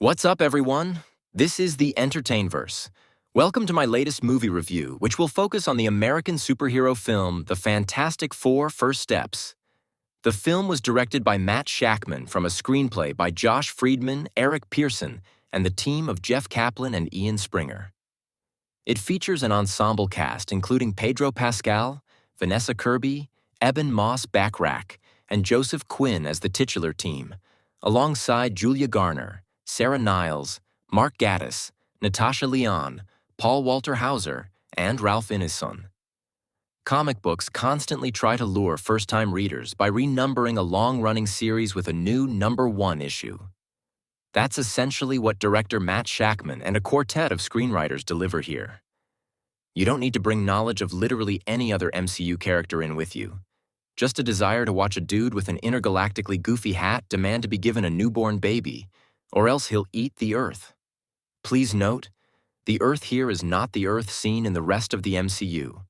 What's up, everyone? This is the Entertainverse. Welcome to my latest movie review, which will focus on the American superhero film The Fantastic Four: First Steps. The film was directed by Matt Shakman from a screenplay by Josh Friedman, Eric Pearson, and the team of Jeff Kaplan and Ian Springer. It features an ensemble cast including Pedro Pascal, Vanessa Kirby, Eben Moss-Bachrach, and Joseph Quinn as the titular team, alongside Julia Garner, Sarah Niles, Mark Gatiss, Natasha Lyonne, Paul Walter Hauser, and Ralph Ineson. Comic books constantly try to lure first-time readers by renumbering a long-running series with a new #1 issue. That's essentially what director Matt Shakman and a quartet of screenwriters deliver here. You don't need to bring knowledge of literally any other MCU character in with you. Just a desire to watch a dude with an intergalactically goofy hat demand to be given a newborn baby, or else he'll eat the Earth. Please note, the Earth here is not the Earth seen in the rest of the MCU.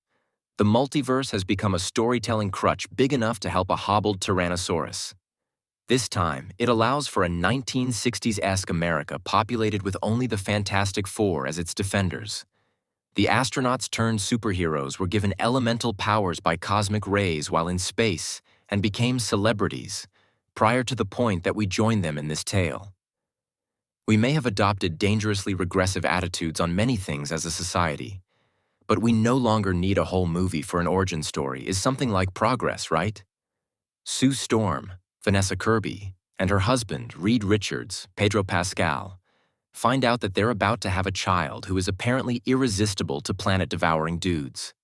The multiverse has become a storytelling crutch big enough to help a hobbled Tyrannosaurus. This time, it allows for a 1960s-esque America populated with only the Fantastic Four as its defenders. The astronauts turned superheroes were given elemental powers by cosmic rays while in space and became celebrities, prior to the point that we joined them in this tale. We may have adopted dangerously regressive attitudes on many things as a society, but we no longer need a whole movie for an origin story is something like progress, right? Sue Storm, Vanessa Kirby, and her husband, Reed Richards, Pedro Pascal, find out that they're about to have a child who is apparently irresistible to planet-devouring dudes.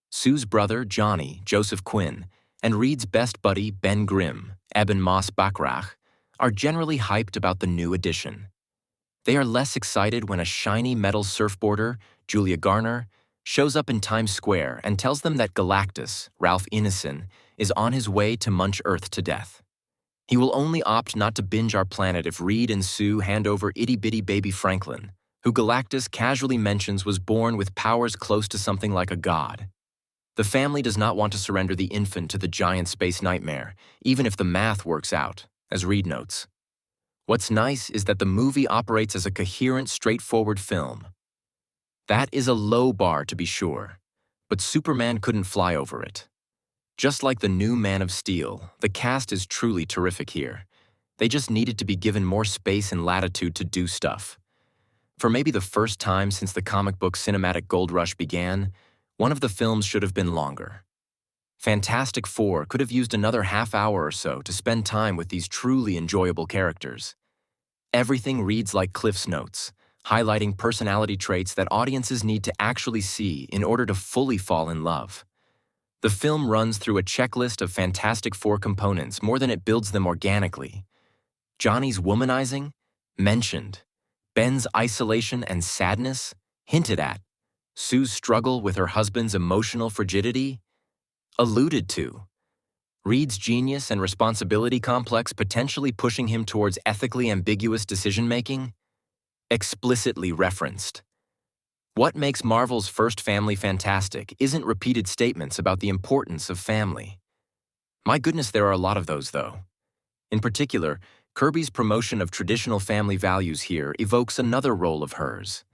Sue's brother, Johnny, Joseph Quinn, and Reed's best buddy, Ben Grimm, Eben Moss-Bachrach, are generally hyped about the new addition. They are less excited when a shiny metal surfboarder, Julia Garner, shows up in Times Square and tells them that Galactus, Ralph Ineson, is on his way to munch Earth to death. He will only opt not to binge our planet if Reed and Sue hand over itty-bitty baby Franklin, who Galactus casually mentions was born with powers close to something like a god. The family does not want to surrender the infant to the giant space nightmare, even if the math works out, as Reed notes. What's nice is that the movie operates as a coherent, straightforward film. That is a low bar to be sure, but Superman couldn't fly over it. Just like the new Man of Steel, the cast is truly terrific here. They just needed to be given more space and latitude to do stuff. For maybe the first time since the comic book cinematic gold rush began, one of the films should have been longer. Fantastic Four could have used another half hour or so to spend time with these truly enjoyable characters. Everything reads like Cliff's Notes, highlighting personality traits that audiences need to actually see in order to fully fall in love. The film runs through a checklist of Fantastic Four components more than it builds them organically. Johnny's womanizing? Mentioned. Ben's isolation and sadness? Hinted at. Sue's struggle with her husband's emotional frigidity? Alluded to. Reed's genius and responsibility complex potentially pushing him towards ethically ambiguous decision-making? Explicitly referenced. What makes Marvel's first family fantastic isn't repeated statements about the importance of family. My goodness, there are a lot of those, though. In particular, Kirby's promotion of traditional family values here evokes another role of hers.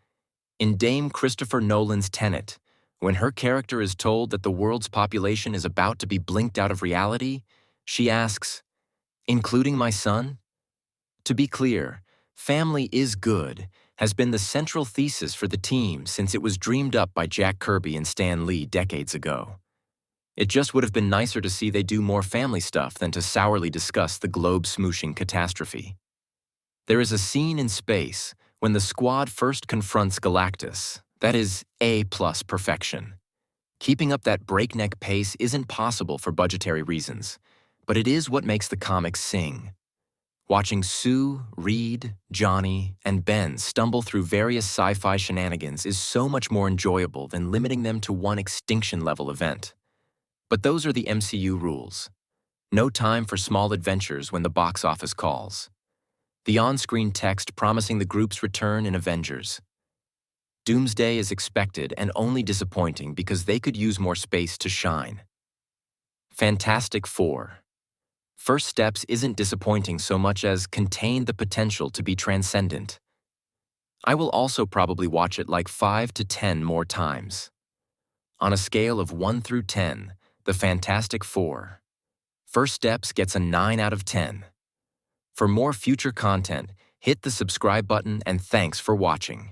In Dame Christopher Nolan's Tenet, when her character is told that the world's population is about to be blinked out of reality, she asks, "Including my son?" To be clear, family is good has been the central thesis for the team since it was dreamed up by Jack Kirby and Stan Lee decades ago. It just would have been nicer to see they do more family stuff than to sourly discuss the globe-smooshing catastrophe. There is a scene in space when the squad first confronts Galactus. That is A+ perfection. Keeping up that breakneck pace isn't possible for budgetary reasons, but it is what makes the comics sing. Watching Sue, Reed, Johnny, and Ben stumble through various sci-fi shenanigans is so much more enjoyable than limiting them to one extinction-level event. But those are the MCU rules. No time for small adventures when the box office calls. The on-screen text promising the group's return in Avengers. Doomsday is expected and only disappointing because they could use more space to shine. Fantastic Four. First Steps isn't disappointing so much as contained the potential to be transcendent. I will also probably watch it like 5 to 10 more times. On a scale of 1 through 10, The Fantastic Four, First Steps gets a 9 out of 10. For more future content, hit the subscribe button and thanks for watching.